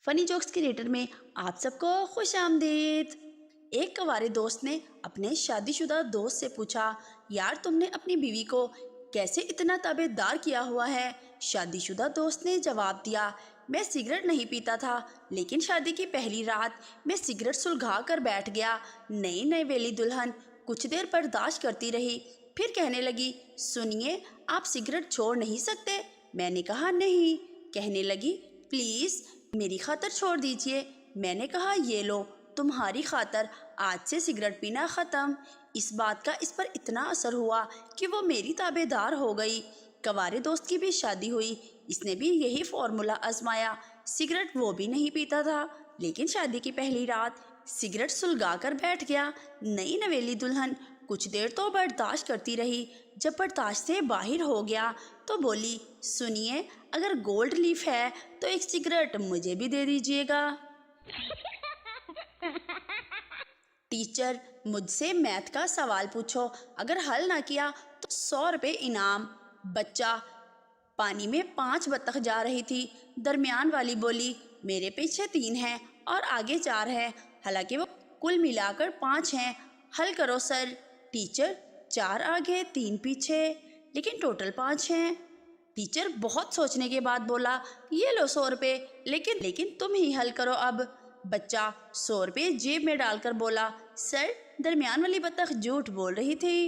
فنی jokes creator میں آپ سب کو خوش آمدید۔ ایک کوارے دوست نے اپنے شادی شدہ دوست سے پوچھا، یار تم نے اپنی بیوی کو کیسے اتنا تابع دار کیا ہوا ہے؟ شادی شدہ دوست نے جواب دیا، میں سگریٹ نہیں پیتا تھا، لیکن شادی کی پہلی رات میں سگریٹ سلگھا کر بیٹھ گیا۔ نئی نویلی دلہن کچھ دیر برداشت کرتی رہی، پھر کہنے لگی، سنیے آپ سگریٹ چھوڑ نہیں سکتے؟ میں نے کہا نہیں۔ کہنے لگی، پلیز میری خاطر چھوڑ دیجئے۔ میں نے کہا، یہ لو تمہاری خاطر آج سے سگریٹ پینا ختم۔ اس بات کا اس پر اتنا اثر ہوا کہ وہ میری تابع دار ہو گئی۔ کوارے دوست کی بھی شادی ہوئی، اس نے بھی یہی فارمولہ آزمایا۔ سگریٹ وہ بھی نہیں پیتا تھا، لیکن شادی کی پہلی رات سگریٹ سلگا کر بیٹھ گیا۔ نئی نویلی دلہن کچھ دیر تو برداشت کرتی رہی، جب برداشت سے باہر ہو گیا تو بولی، سنیے اگر گولڈ لیف ہے تو ایک سگریٹ مجھے بھی دے دیجیے گا۔ ٹیچر، مجھ سے میتھ کا سوال پوچھو، اگر حل نہ کیا تو 100 روپے انعام۔ بچہ، پانی میں 5 بطخ جا رہی تھی۔ درمیان والی بولی، میرے پیچھے 3 ہیں اور آگے 4 ہیں، حالانکہ وہ کل ملا کر 5 ہیں۔ حل کرو سر۔ ٹیچر، 4 آگے 3 پیچھے، لیکن ٹوٹل 5 ہیں۔ ٹیچر بہت سوچنے کے بعد بولا، یہ لو 100 روپے، لیکن تم ہی حل کرو اب۔ بچہ 100 روپے جیب میں ڈال کر بولا، سر درمیان والی بطخ جھوٹ بول رہی تھی۔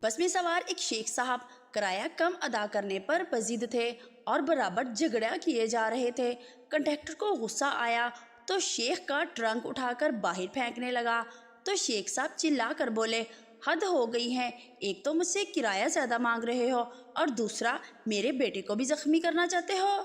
بس میں سوار ایک شیخ صاحب کرایہ کم ادا کرنے پر بضد تھے اور برابر جھگڑا کیے جا رہے تھے۔ کنڈکٹر کو غصہ آیا تو شیخ کا ٹرنک اٹھا کر باہر پھینکنے لگا تو شیخ صاحب چلا کر بولے، حد ہو گئی ہے، ایک تو مجھ سے کرایہ زیادہ مانگ رہے ہو اور دوسرا میرے بیٹے کو بھی زخمی کرنا چاہتے ہو۔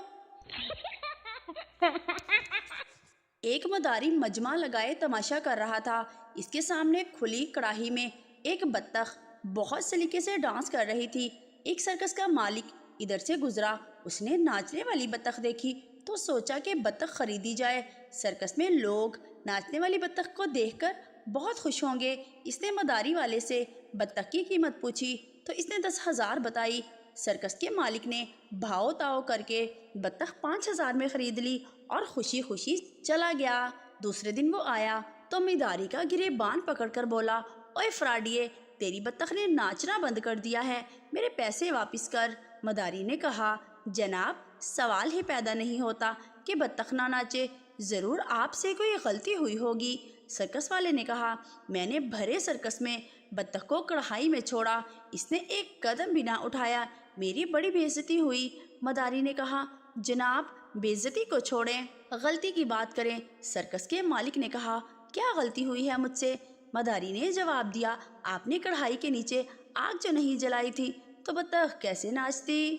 ایک مداری مجمع لگائے تماشا کر رہا تھا۔ اس کے سامنے کھلی کڑاہی میں ایک بطخ بہت سلیقے سے ڈانس کر رہی تھی۔ ایک سرکس کا مالک ادھر سے گزرا، اس نے ناچنے والی بطخ دیکھی تو سوچا کہ بطخ خریدی جائے۔ سرکس میں لوگ ناچنے والی بطخ کو دیکھ کر بہت خوش ہوں گے۔ اس نے مداری والے سے بطخ کی قیمت پوچھی تو اس نے 10,000 بتائی۔ سرکس کے مالک نے بھاؤ تاؤ کر کے بطخ 5,000 میں خرید لی اور خوشی خوشی چلا گیا۔ دوسرے دن وہ آیا تو مداری کا گریبان پکڑ کر بولا، اوئے فراڈیے، تیری بطخ نے ناچنا بند کر دیا ہے، میرے پیسے واپس کر۔ مداری نے کہا، جناب سوال ہی پیدا نہیں ہوتا کہ بطخ نہ ناچے، ضرور آپ سے کوئی غلطی ہوئی ہوگی۔ سرکس والے نے کہا، میں نے بھرے سرکس میں بطخ کو کڑھائی میں چھوڑا، اس نے ایک قدم بھی نہ اٹھایا، میری بڑی بے عزتی ہوئی۔ مداری نے کہا، جناب بے عزتی کو چھوڑیں، غلطی کی بات کریں۔ سرکس کے مالک نے کہا، کیا غلطی ہوئی ہے مجھ سے؟ مداری نے جواب دیا، آپ نے کڑھائی کے نیچے آگ جو نہیں جلائی تھی تو بطخ کیسے ناچتی؟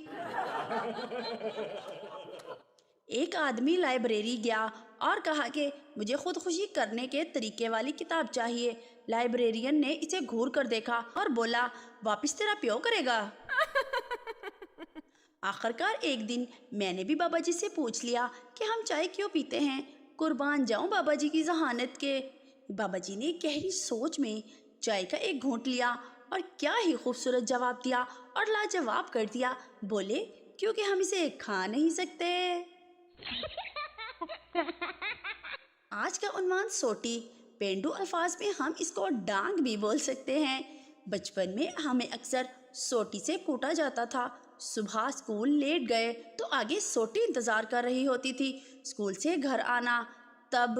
ایک آدمی لائبریری گیا اور کہا کہ مجھے خودکشی کرنے کے طریقے والی کتاب چاہیے۔ لائبریرین نے اسے گھور کر دیکھا اور بولا، واپس تیرا پیو کرے گا۔ آخرکار ایک دن میں نے بھی بابا جی سے پوچھ لیا کہ ہم چائے کیوں پیتے ہیں؟ قربان جاؤں بابا جی کی ذہانت کے۔ بابا جی نے گہری سوچ میں چائے کا ایک گھونٹ لیا اور کیا ہی خوبصورت جواب دیا اور لاجواب کر دیا۔ بولے، کیونکہ ہم اسے کھا نہیں سکتے۔ آج کا عنوان سوٹی۔ پینڈو الفاظ میں ہم اس کو ڈانگ بھی بول سکتے ہیں۔ بچپن میں ہمیں اکثر سوٹی سے کوٹا جاتا تھا۔ صبح اسکول لیٹ گئے تو آگے سوٹی انتظار کر رہی ہوتی تھی۔ اسکول سے گھر آنا، تب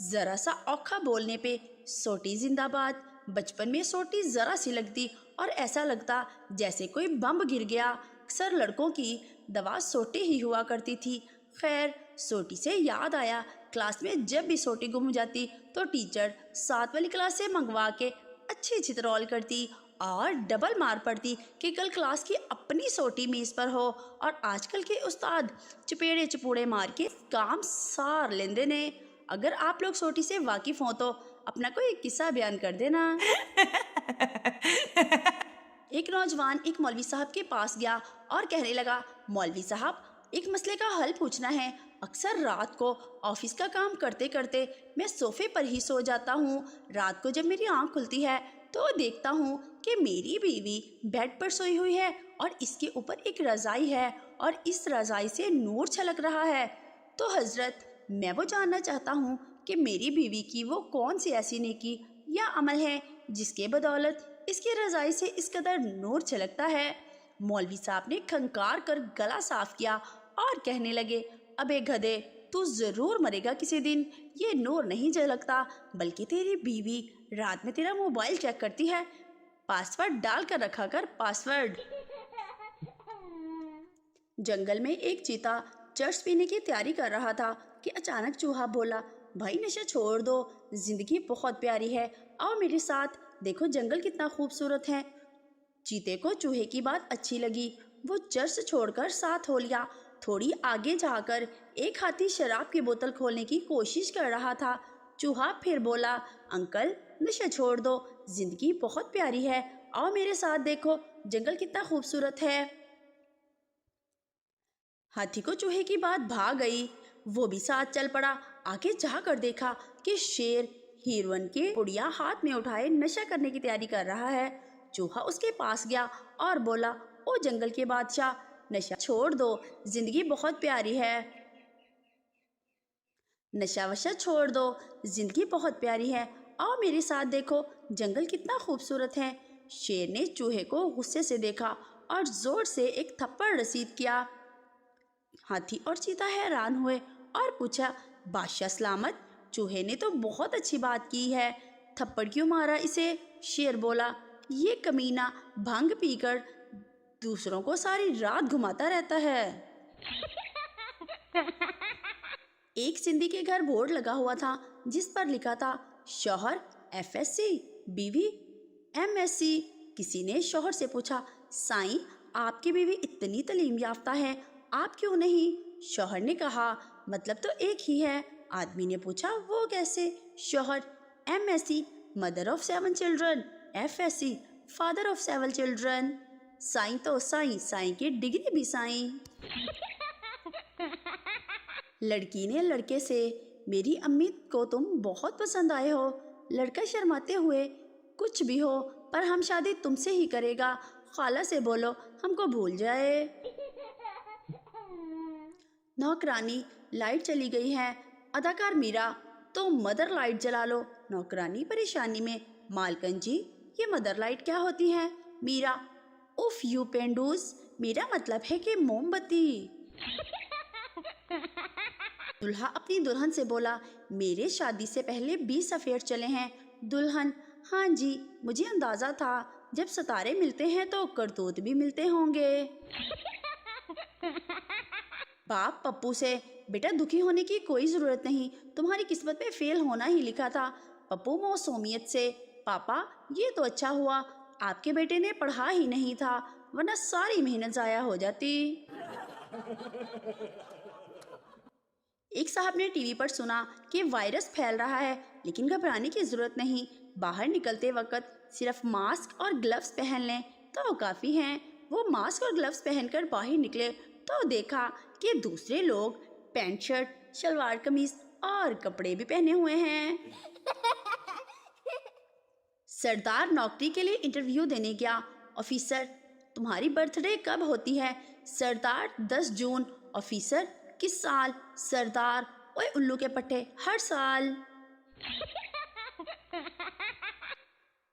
ذرا سا اوکھا بولنے پہ سوٹی زندہ باد۔ بچپن میں سوٹی ذرا سی لگتی اور ایسا لگتا جیسے کوئی بم گر گیا۔ اکثر لڑکوں کی دوا سوٹی ہی ہوا کرتی تھی۔ خیر، سوٹی سے یاد آیا، کلاس میں جب بھی سوٹی گم جاتی تو ٹیچر 7 والی کلاس سے منگوا کے اچھی چترول کرتی اور ڈبل مار پڑتی کہ کل کلاس کی اپنی سوٹی میز پر ہو۔ اور آج کل کے استاد چپیڑے چپوڑے مار کے کام سار لیندے نے۔ اگر آپ لوگ سوٹی سے واقف ہوں تو اپنا کوئی قصہ بیان کر دینا۔ ایک نوجوان ایک مولوی صاحب کے پاس گیا اور کہنے لگا، مولوی صاحب ایک مسئلے کا حل پوچھنا ہے۔ اکثر رات کو آفس کا کام کرتے کرتے میں صوفے پر ہی سو جاتا ہوں۔ رات کو جب میری آنکھ کھلتی ہے تو دیکھتا ہوں کہ میری بیوی بیڈ پر سوئی ہوئی ہے اور اس کے اوپر ایک رضائی ہے اور اس رضائی سے نور چھلک رہا ہے۔ تو حضرت، میں وہ جاننا چاہتا ہوں کہ میری بیوی کی وہ کون سی ایسی نیکی یا عمل ہے جس کے بدولت اس کی رضائی سے اس قدر نور چھلکتا ہے۔ مولوی صاحب نے کھنکار کر گلا صاف کیا اور کہنے لگے، ابے گدھے، تو ضرور مرے گا کسی دن۔ یہ نور نہیں جھلکتا، بلکہ تیری بیوی رات میں تیرا موبائل چیک کرتی ہے۔ پاسورڈ ڈال کر رکھا کر، پاسورڈ۔ جنگل میں ایک چیتا چرس پینے کی تیاری کر رہا تھا کہ اچانک چوہا بولا، بھائی نشہ چھوڑ دو، زندگی بہت پیاری ہے، آؤ میرے ساتھ، دیکھو جنگل کتنا خوبصورت ہے۔ چیتے کو چوہے کی بات اچھی لگی، وہ چرس چھوڑ کر ساتھ ہو لیا۔ تھوڑی آگے جا کر ایک ہاتھی شراب کی بوتل کھولنے کی کوشش کر رہا تھا۔ چوہا پھر بولا، انکل نشہ چھوڑ دو، زندگی بہت پیاری ہے، آؤ میرے ساتھ، دیکھو جنگل کتنا خوبصورت ہے۔ ہاتھی کو چوہے کی بات بھا گئی، وہ بھی ساتھ چل پڑا۔ آگے جا کر دیکھا کہ شیر ہیروئن کے پڑیا ہاتھ میں اٹھائے نشہ کرنے کی تیاری کر رہا ہے۔ چوہا اس کے پاس گیا اور بولا، او جنگل کے بادشاہ، نشہ چھوڑ دو، زندگی بہت پیاری ہے۔ نشہ وشہ چھوڑ دو، زندگی بہت پیاری ہے، آؤ میرے ساتھ، دیکھو جنگل کتنا خوبصورت ہے۔ شیر نے چوہے کو غصے سے دیکھا اور زور سے ایک تھپڑ رسید کیا۔ ہاتھی اور چیتا حیران ہوئے اور پوچھا، بادشاہ سلامت، چوہے نے تو بہت اچھی بات کی ہے، تھپڑ کیوں مارا اسے؟ شیر بولا، یہ کمینہ بھنگ پی کر دوسروں کو ساری رات گھماتا رہتا ہے۔ ایک سندھی کے گھر بورڈ لگا ہوا تھا جس پر لکھا تھا، شوہر FSC، بیوی MSc۔ کسی نے شوہر سے پوچھا، سائیں آپ کی بیوی اتنی تعلیم یافتہ ہے، آپ کیوں نہیں؟ شوہر نے کہا، مطلب تو ایک ہی ہے۔ آدمی نے پوچھا، وہ کیسے؟ شوہر، MSc mother of 7 children, FSc father of 7 children. سائیں تو سائیں، سائیں کی ڈگری بھی سائیں۔ لڑکی نے لڑکے سے، میری امی کو تم بہت پسند آئے ہو۔ لڑکا شرماتے ہوئے، کچھ بھی ہو پر ہم شادی تم سے ہی کرے گا، خالہ سے بولو ہم کو بھول جائے۔ نوکرانی، لائٹ چلی گئی ہے۔ اداکار میرا، تو مدر لائٹ جلا لو۔ نوکرانی پریشانی میں، مالکن جی یہ مدر لائٹ کیا ہوتی ہے؟ میرا، اف یو پینڈوز، میرا مطلب ہے کہ موم بتی۔ دلہا اپنی دلہن سے بولا، میرے شادی سے پہلے 20 افیئر چلے ہیں۔ دلہن، ہاں جی مجھے اندازہ تھا، جب ستارے ملتے ہیں تو کرتوت بھی ملتے ہوں گے۔ باپ پپو سے، بیٹا دکھی ہونے کی کوئی ضرورت نہیں، تمہاری قسمت میں فیل ہونا ہی لکھا تھا۔ پپو موسومیت سے، پاپا یہ تو اچھا ہوا آپ کے بیٹے نے پڑھا ہی نہیں تھا، ورنہ ساری محنت ضائع ہو جاتی۔ ایک صاحب نے ٹی وی پر سنا کہ وائرس پھیل رہا ہے، لیکن گھبرانے کی ضرورت نہیں، باہر نکلتے وقت صرف ماسک اور گلوز پہن لیں تو کافی ہیں۔ وہ ماسک اور گلوز پہن کر باہر نکلے تو دیکھا کہ دوسرے لوگ پینٹ شرٹ، شلوار قمیض اور کپڑے بھی پہنے ہوئے ہیں۔ سردار نوکری کے لیے انٹرویو دینے گیا۔ آفیسر، تمہاری برتھ ڈے کب ہوتی ہے؟ سردار، 10 جون۔ آفیسر، کس سال؟ سردار، اوے الو کے پٹھے، ہر سال۔